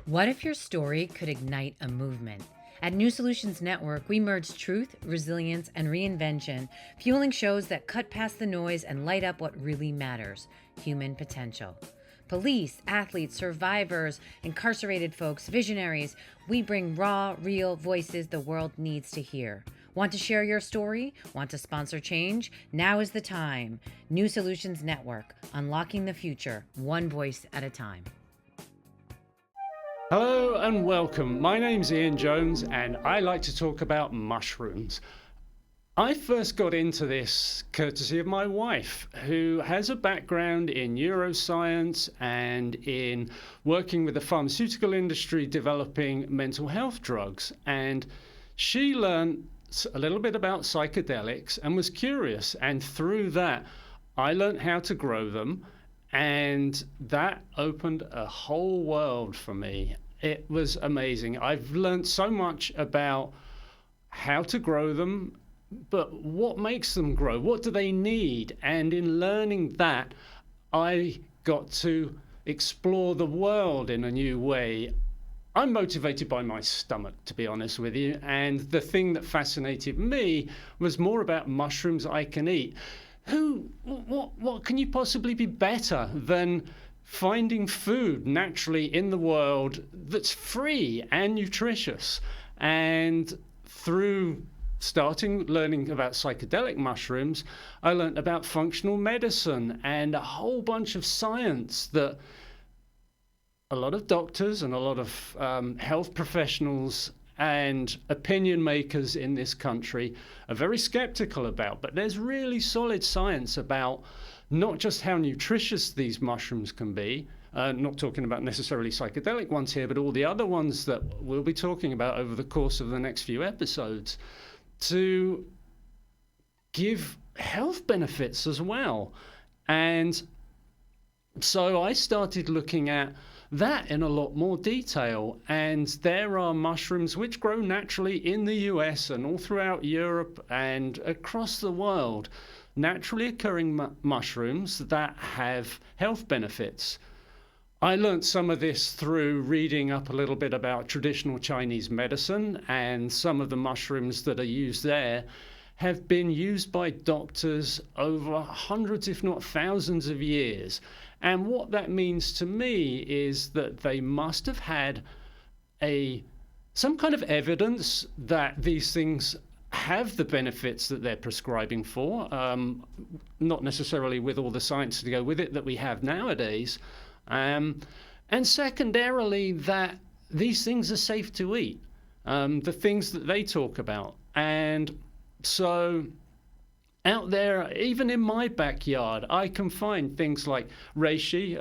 What if your story could ignite a movement? At New Solutions Network, we merge truth, resilience, and reinvention, fueling shows that cut past the noise and light up what really matters: human potential. Police, athletes, survivors, incarcerated folks, visionaries, we bring raw, real voices the world needs to hear. Want to share your story? Want to sponsor change? Now is the time. New Solutions Network, unlocking the future, one voice at a time. Hello and welcome. My name's Ian Jones and I like to talk about mushrooms. I first got into this courtesy of my wife, who has a background in neuroscience and in working with the pharmaceutical industry developing mental health drugs. And she learned a little bit about psychedelics and was curious. And through that, I learned how to grow them. And that opened a whole world for me. It was amazing. I've learned so much about how to grow them, but what makes them grow? What do they need? And in learning that, I got to explore the world in a new way. I'm motivated by my stomach, to be honest with you. And the thing that fascinated me was more about mushrooms I can eat. What can you possibly be better than finding food naturally in the world that's free and nutritious? And through starting learning about psychedelic mushrooms, I learned about functional medicine and a whole bunch of science that a lot of doctors and a lot of health professionals and opinion makers in this country are very skeptical about. But there's really solid science about not just how nutritious these mushrooms can be, not talking about necessarily psychedelic ones here, but all the other ones that we'll be talking about over the course of the next few episodes, to give health benefits as well. And so I started looking at that in a lot more detail. And there are mushrooms which grow naturally in the US and all throughout Europe and across the world, naturally occurring mushrooms that have health benefits. I learned some of this through reading up a little bit about traditional Chinese medicine, and some of the mushrooms that are used there have been used by doctors over hundreds, if not thousands of years. And what that means to me is that they must have had some kind of evidence that these things have the benefits that they're prescribing for, not necessarily with all the science to go with it that we have nowadays. And secondarily, that these things are safe to eat, the things that they talk about. And so out there, even in my backyard, I can find things like reishi.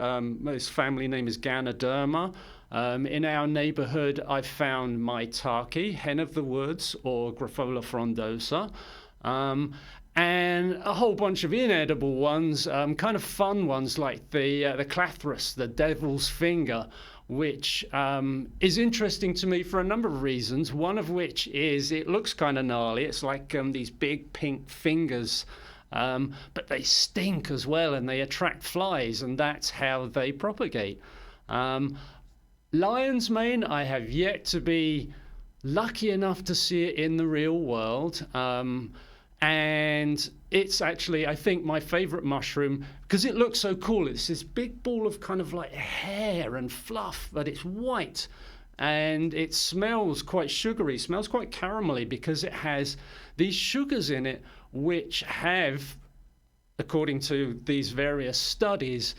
His family name is Ganoderma. In our neighborhood, I've found maitake, hen of the woods, or Graphola frondosa, and a whole bunch of inedible ones, kind of fun ones like the clathrus, the devil's finger, which is interesting to me for a number of reasons, one of which is it looks kind of gnarly. It's like these big pink fingers, but they stink as well, and they attract flies, and that's how they propagate. Lion's mane, I have yet to be lucky enough to see it in the real world. And it's actually, I think, my favorite mushroom because it looks so cool. It's this big ball of kind of like hair and fluff, but it's white. And it smells quite sugary, smells quite caramelly because it has these sugars in it, which have, according to these various studies,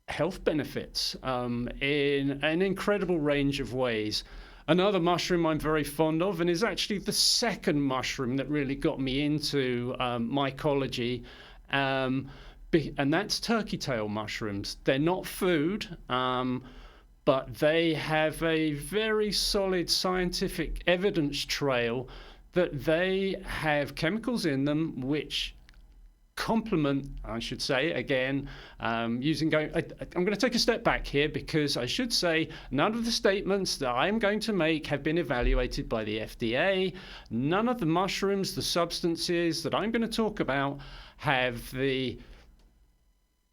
health benefits in an incredible range of ways. Another mushroom I'm very fond of, and is actually the second mushroom that really got me into mycology, and that's turkey tail mushrooms. They're not food, but they have a very solid scientific evidence trail that they have chemicals in them which complement, I should say, again, I'm going to take a step back here because I should say none of the statements that I'm going to make have been evaluated by the FDA. None of the mushrooms, the substances that I'm going to talk about, have the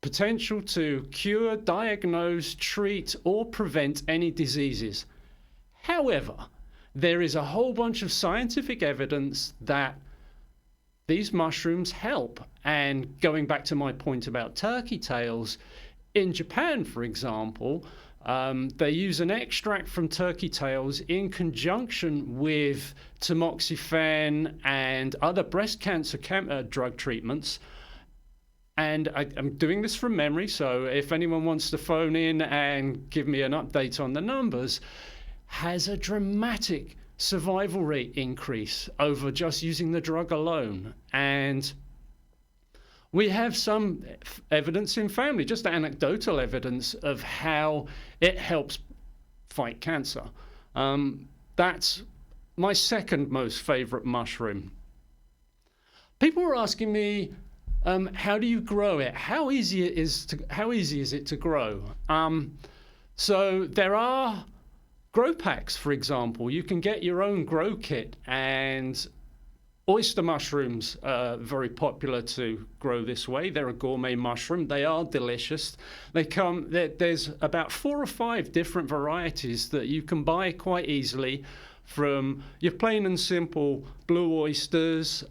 potential to cure, diagnose, treat, or prevent any diseases. However, there is a whole bunch of scientific evidence that these mushrooms help. And going back to my point about turkey tails, in Japan, for example, they use an extract from turkey tails in conjunction with tamoxifen and other breast cancer drug treatments. And I'm doing this from memory, so if anyone wants to phone in and give me an update on the numbers, has a dramatic survival rate increase over just using the drug alone. And we have some evidence in family, just anecdotal evidence of how it helps fight cancer. That's my second most favorite mushroom. People were asking me, how do you grow it? How easy is it to grow? So there are grow packs, for example. You can get your own grow kit, and oyster mushrooms are very popular to grow this way. They're a gourmet mushroom. They are delicious. There's about 4 or 5 different varieties that you can buy quite easily, from your plain and simple blue oysters,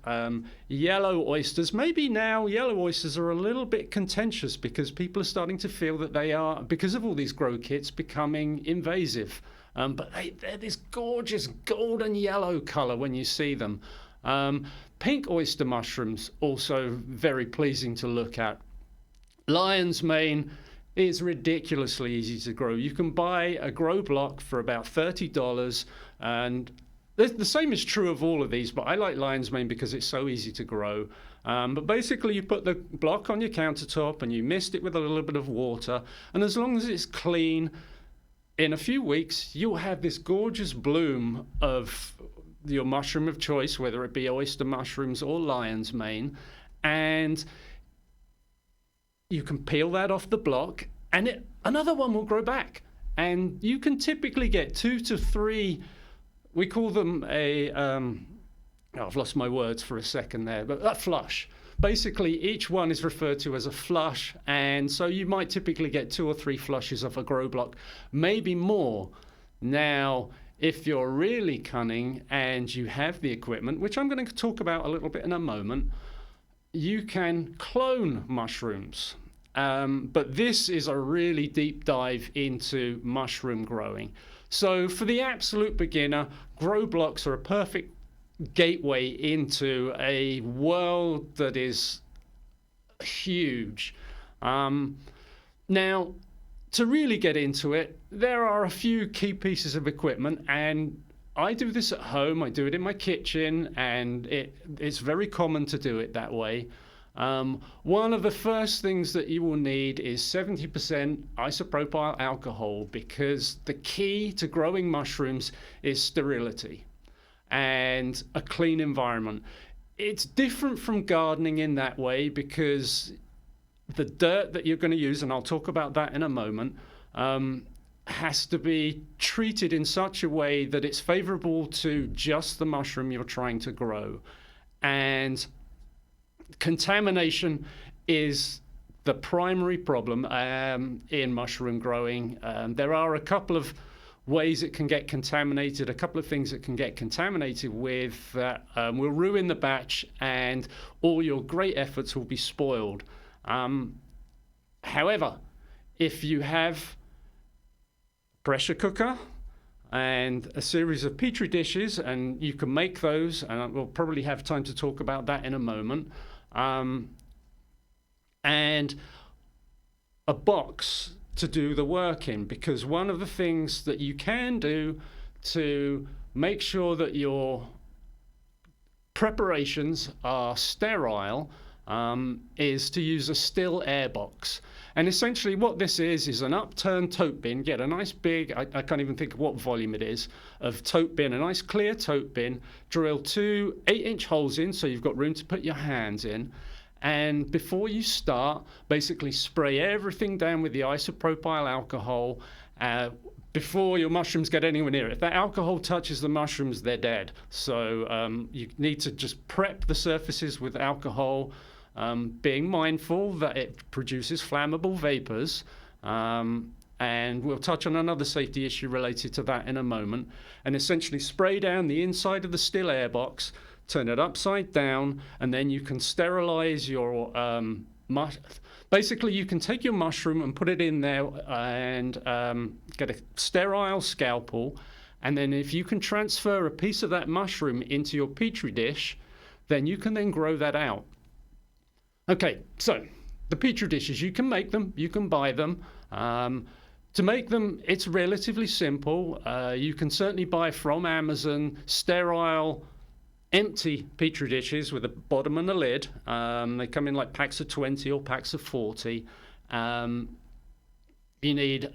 yellow oysters. Maybe now yellow oysters are a little bit contentious because people are starting to feel that they are, because of all these grow kits, becoming invasive. But they're this gorgeous golden yellow color when you see them. Pink oyster mushrooms, also very pleasing to look at. Lion's mane is ridiculously easy to grow. You can buy a grow block for about $30, and the same is true of all of these, but I like lion's mane because it's so easy to grow. But basically you put the block on your countertop and you mist it with a little bit of water, and as long as it's clean, in a few weeks you'll have this gorgeous bloom of your mushroom of choice, whether it be oyster mushrooms or lion's mane, and you can peel that off the block and another one will grow back. And you can typically get 2 to 3, we call them I've lost my words for a second there, but a flush. Basically, each one is referred to as a flush, and so you might typically get 2 or 3 flushes of a grow block, maybe more. Now, if you're really cunning and you have the equipment, which I'm going to talk about a little bit in a moment, you can clone mushrooms. But this is a really deep dive into mushroom growing. So for the absolute beginner, grow blocks are a perfect gateway into a world that is huge. Now, to really get into it, there are a few key pieces of equipment, and I do this at home. I do it in my kitchen, and it's very common to do it that way. One of the first things that you will need is 70% isopropyl alcohol, because the key to growing mushrooms is sterility and a clean environment. It's different from gardening in that way, because the dirt that you're going to use, and I'll talk about that in a moment, has to be treated in such a way that it's favorable to just the mushroom you're trying to grow. And contamination is the primary problem in mushroom growing. There are a couple of ways it can get contaminated, a couple of things that can get contaminated with that will ruin the batch, and all your great efforts will be spoiled. However, if you have pressure cooker and a series of petri dishes, and you can make those, and we'll probably have time to talk about that in a moment, and a box to do the work in, because one of the things that you can do to make sure that your preparations are sterile is to use a still air box. And essentially what this is an upturned tote bin. Get a nice big, I can't even think of what volume it is, of tote bin, a nice clear tote bin, drill 2 8-inch holes in so you've got room to put your hands in. And before you start, basically spray everything down with the isopropyl alcohol before your mushrooms get anywhere near it. If that alcohol touches the mushrooms, they're dead. So you need to just prep the surfaces with alcohol. being mindful that it produces flammable vapors. And we'll touch on another safety issue related to that in a moment. And essentially spray down the inside of the still air box, turn it upside down, and then you can sterilize your basically you can take your mushroom and put it in there and get a sterile scalpel, and then if you can transfer a piece of that mushroom into your petri dish, then you can then grow that out. Okay, so the petri dishes, you can make them, you can buy them. To make them, it's relatively simple. You can certainly buy from Amazon sterile, empty petri dishes with a bottom and a lid. They come in like packs of 20 or packs of 40. You need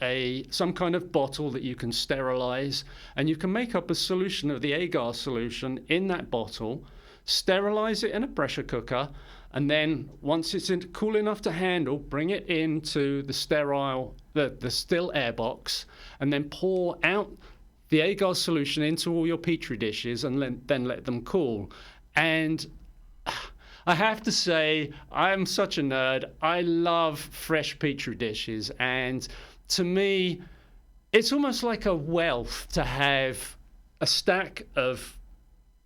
some kind of bottle that you can sterilize, and you can make up a solution of the agar solution in that bottle, sterilize it in a pressure cooker, and then once it's cool enough to handle, bring it into the still air box, and then pour out the agar solution into all your petri dishes, and then let them cool. And I have to say, I'm such a nerd. I love fresh petri dishes, and to me, it's almost like a wealth to have a stack of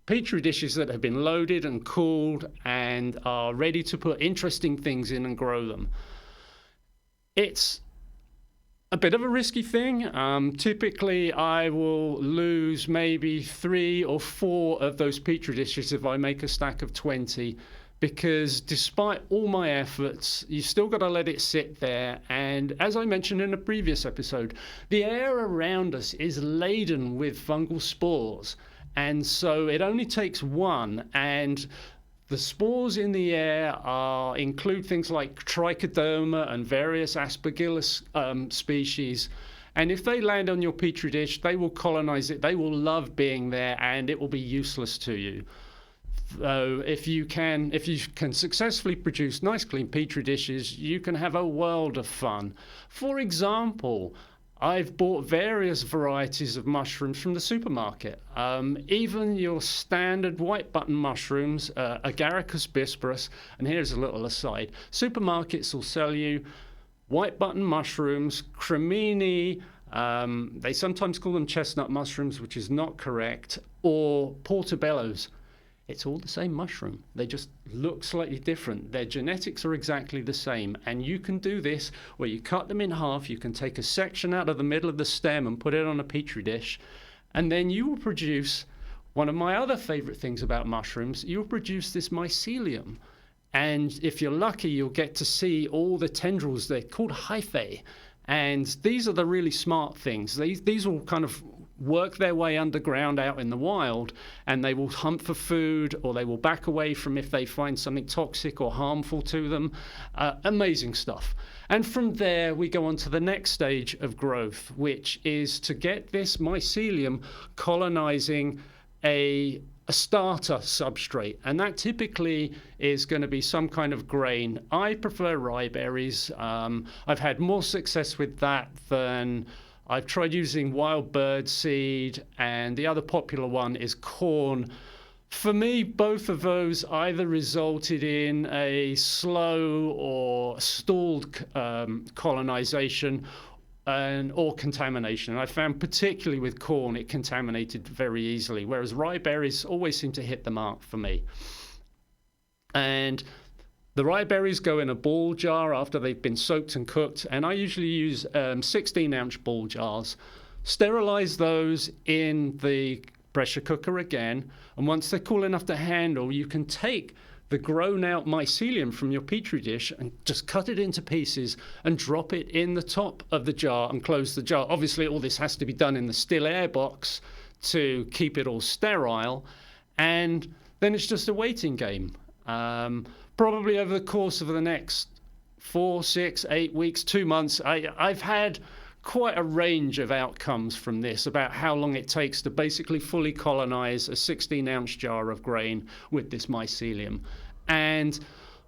petri dishes that have been loaded and cooled and are ready to put interesting things in and grow them. It's a bit of a risky thing. Typically, I will lose maybe 3 or 4 of those petri dishes if I make a stack of 20, because despite all my efforts, you still got to let it sit there. And as I mentioned in a previous episode, the air around us is laden with fungal spores. And so it only takes one, and the spores in the air include things like trichodoma and various aspergillus species. And if they land on your petri dish, they will colonize it. They will love being there, and it will be useless to you. So if you can successfully produce nice clean petri dishes, you can have a world of fun. For example, I've bought various varieties of mushrooms from the supermarket. Even your standard white button mushrooms, Agaricus bisperus, and here's a little aside. Supermarkets will sell you white button mushrooms, cremini, they sometimes call them chestnut mushrooms, which is not correct, or portobellos. It's all the same mushroom. They just look slightly different. Their genetics are exactly the same. And you can do this where you cut them in half. You can take a section out of the middle of the stem and put it on a petri dish. And then you will produce one of my other favorite things about mushrooms. You'll produce this mycelium. And if you're lucky, you'll get to see all the tendrils. They're called hyphae. And these are the really smart things. These will kind of work their way underground out in the wild, and they will hunt for food, or they will back away from if they find something toxic or harmful to them. Amazing stuff. And from there, we go on to the next stage of growth, which is to get this mycelium colonizing a starter substrate, and that typically is going to be some kind of grain. I prefer rye berries. I've had more success with that than I've tried using wild bird seed, and the other popular one is corn. For me, both of those either resulted in a slow or stalled colonization or contamination. And I found particularly with corn, it contaminated very easily, whereas rye berries always seem to hit the mark for me. And the rye berries go in a ball jar after they've been soaked and cooked, and I usually use 16-ounce ball jars. Sterilize those in the pressure cooker again, and once they're cool enough to handle, you can take the grown out mycelium from your petri dish and just cut it into pieces and drop it in the top of the jar and close the jar. Obviously, all this has to be done in the still air box to keep it all sterile, and then it's just a waiting game. Probably over the course of the next 4, 6, 8 weeks, 2 months, I've had quite a range of outcomes from this about how long it takes to basically fully colonize a 16-ounce jar of grain with this mycelium. And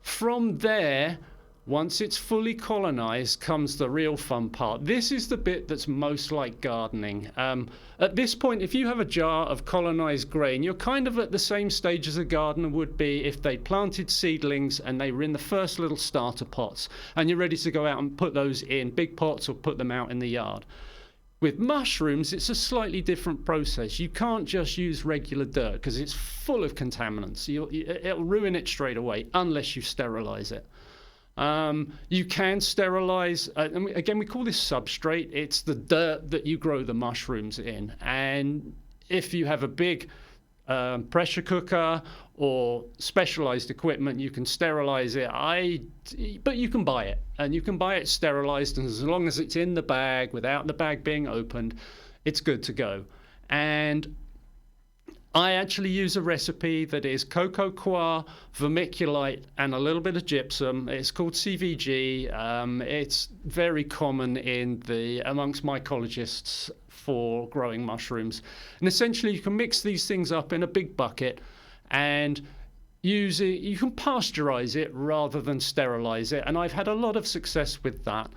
from there, Once it's fully colonized comes the real fun part. This is the bit that's most like gardening. At this point, if you have a jar of colonized grain, you're kind of at the same stage as a gardener would be if they planted seedlings and they were in the first little starter pots, and you're ready to go out and put those in big pots or put them out in the yard. With mushrooms, it's a slightly different process. You can't just use regular dirt because it's full of contaminants. It'll ruin it straight away unless you sterilize it. You can sterilize, again, we call this substrate. It's the dirt that you grow the mushrooms in. And if you have a big pressure cooker or specialized equipment, you can sterilize it. But you can buy it, and you can buy it sterilized, and as long as it's in the bag without the bag being opened, it's good to go. And I actually use a recipe that is cocoa coir, vermiculite, and a little bit of gypsum. It's called CVG. It's very common amongst mycologists for growing mushrooms. And essentially, you can mix these things up in a big bucket and use it. You can pasteurize it rather than sterilize it. And I've had a lot of success with that.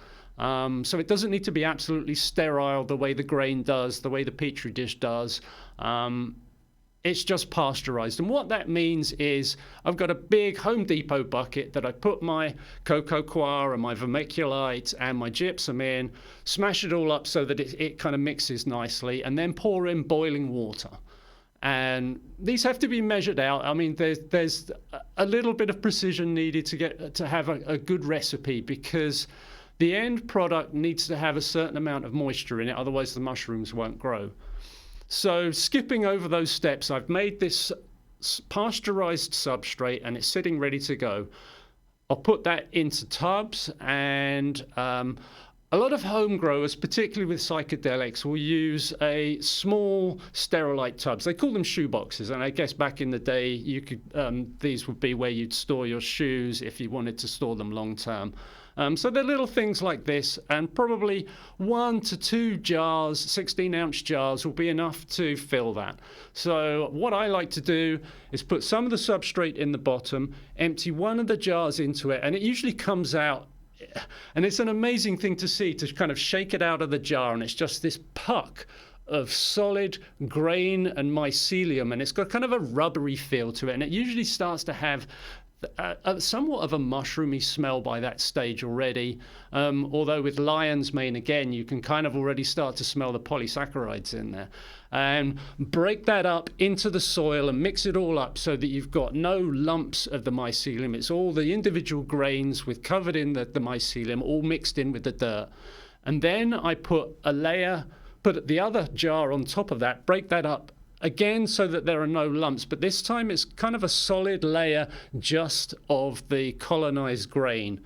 So it doesn't need to be absolutely sterile the way the grain does, the way the petri dish does. It's just pasteurized. And what that means is I've got a big Home Depot bucket that I put my cocoa coir and my vermiculite and my gypsum in, smash it all up so that it kind of mixes nicely, and then pour in boiling water. And these have to be measured out. I mean, there's a little bit of precision needed to have a good recipe, because the end product needs to have a certain amount of moisture in it, otherwise the mushrooms won't grow. So skipping over those steps, I've made this pasteurized substrate and it's sitting ready to go. I'll put that into tubs, and a lot of home growers, particularly with psychedelics, will use a small sterilite tubs. They call them shoe boxes, and I guess back in the day, these would be where you'd store your shoes if you wanted to store them long term. So they're little things like this, and probably 1 to 2 jars, 16-ounce jars, will be enough to fill that. So what I like to do is put some of the substrate in the bottom, empty one of the jars into it, and it usually comes out. And it's an amazing thing to see, to kind of shake it out of the jar, and it's just this puck of solid grain and mycelium, and it's got kind of a rubbery feel to it, and it usually starts to have somewhat of a mushroomy smell by that stage already, although with lion's mane, again, you can kind of already start to smell the polysaccharides in there. And break that up into the soil and mix it all up so that you've got no lumps of the mycelium. It's all the individual grains covered in the mycelium, all mixed in with the dirt. And then I put the other jar on top of that, break that up again so that there are no lumps, but this time it's kind of a solid layer just of the colonized grain.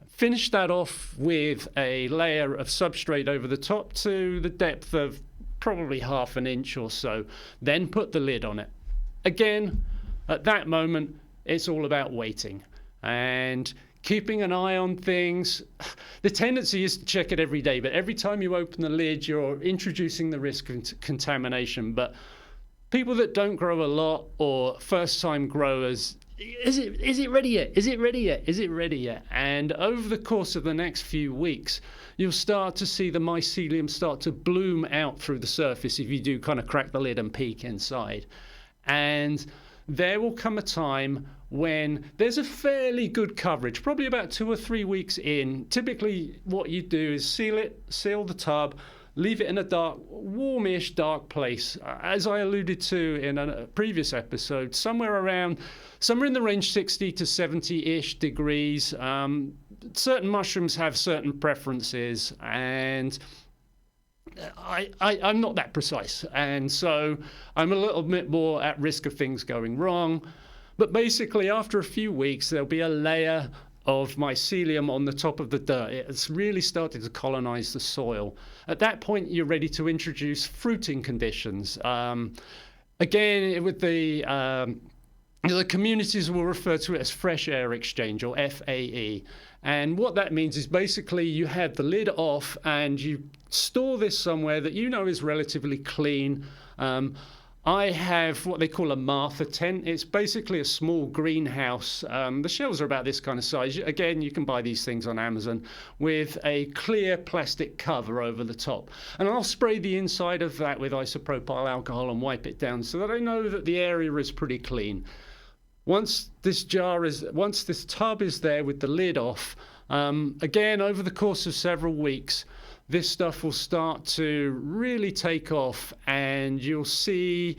Finish that off with a layer of substrate over the top to the depth of probably 1/2 inch or so. Then put the lid on it. Again, at that moment, it's all about waiting and keeping an eye on things. The tendency is to check it every day, but every time you open the lid, you're introducing the risk of contamination. But people that don't grow a lot, or first-time growers, is it ready yet? Is it ready yet? Is it ready yet? And over the course of the next few weeks, you'll start to see the mycelium start to bloom out through the surface if you do kind of crack the lid and peek inside. And there will come a time when there's a fairly good coverage, probably about 2 or 3 weeks in. Typically, what you do is seal the tub, leave it in a dark, warmish, dark place. As I alluded to in a previous episode, somewhere in the range 60 to 70-ish degrees. Certain mushrooms have certain preferences, and I'm not that precise. And so I'm a little bit more at risk of things going wrong. But basically, after a few weeks, there'll be a layer of mycelium on the top of the dirt. It's really started to colonize the soil. At that point, you're ready to introduce fruiting conditions. Again, with the communities will refer to it as fresh air exchange, or FAE. And what that means is basically you have the lid off and you store this somewhere that you know is relatively clean. I have what they call a Martha tent. It's basically a small greenhouse. The shells are about this kind of size. Again, you can buy these things on Amazon with a clear plastic cover over the top. And I'll spray the inside of that with isopropyl alcohol and wipe it down so that I know that the area is pretty clean. Once this tub is there with the lid off, again, over the course of several weeks, this stuff will start to really take off, and you'll see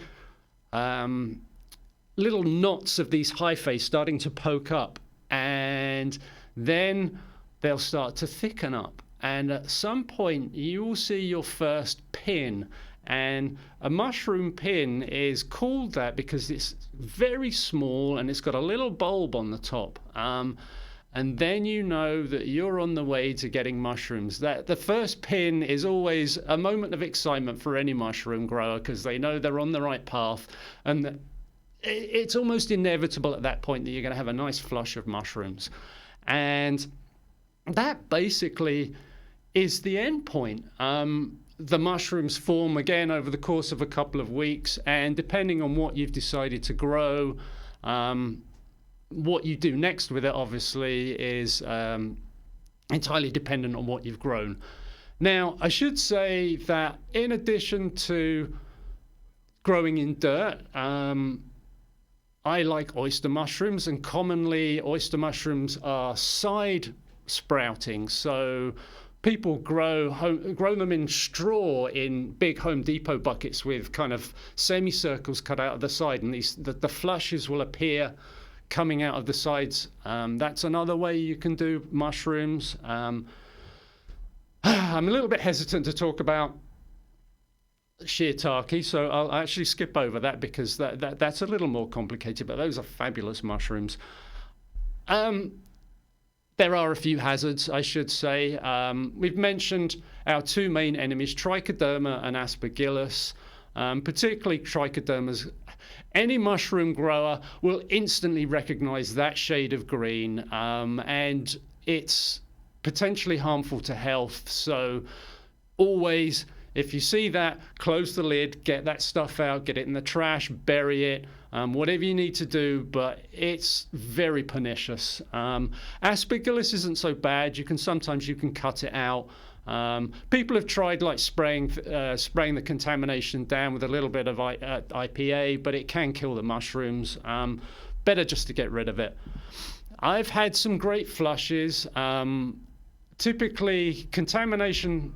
little knots of these hyphae starting to poke up, and then they'll start to thicken up. And at some point, you will see your first pin. And a mushroom pin is called that because it's very small and it's got a little bulb on the top. And then you know that you're on the way to getting mushrooms. That the first pin is always a moment of excitement for any mushroom grower because they know they're on the right path. And it's almost inevitable at that point that you're going to have a nice flush of mushrooms. And that basically is the end point. The mushrooms form again over the course of a couple of weeks, and depending on what you've decided to grow, what you do next with it obviously is entirely dependent on what you've grown. Now, I should say that in addition to growing in dirt, I like oyster mushrooms, and commonly oyster mushrooms are side sprouting. So people grow them in straw in big Home Depot buckets with kind of semicircles cut out of the side, and the flushes will appear coming out of the sides. That's another way you can do mushrooms. I'm a little bit hesitant to talk about shiitake, so I'll actually skip over that because that's a little more complicated, but those are fabulous mushrooms. There are a few hazards, I should say. We've mentioned our two main enemies, trichoderma and aspergillus. Particularly trichodermas. Any mushroom grower will instantly recognize that shade of green, and it's potentially harmful to health. So always, if you see that, close the lid, get that stuff out, get it in the trash, bury it, whatever you need to do, but it's very pernicious. Aspergillus isn't so bad. Sometimes you can cut it out. People have tried like spraying the contamination down with a little bit of IPA, but it can kill the mushrooms. Better just to get rid of it. I've had some great flushes. Typically, contamination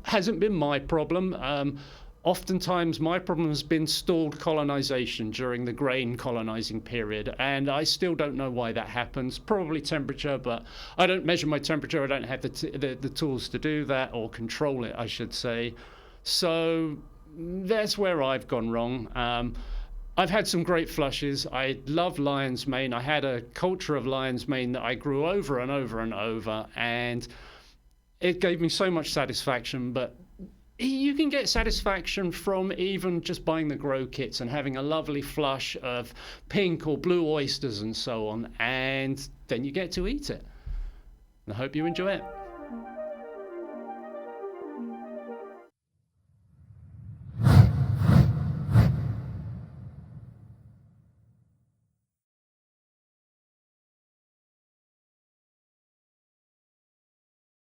hasn't been my problem. Oftentimes, my problem has been stalled colonization during the grain colonizing period, and I still don't know why that happens. Probably temperature, but I don't measure my temperature. I don't have the tools to do that, or control it, I should say. So that's where I've gone wrong. I've had some great flushes. I love lion's mane. I had a culture of lion's mane that I grew over and over and over, and it gave me so much satisfaction. But you can get satisfaction from even just buying the grow kits and having a lovely flush of pink or blue oysters and so on, and then you get to eat it. I hope you enjoy it.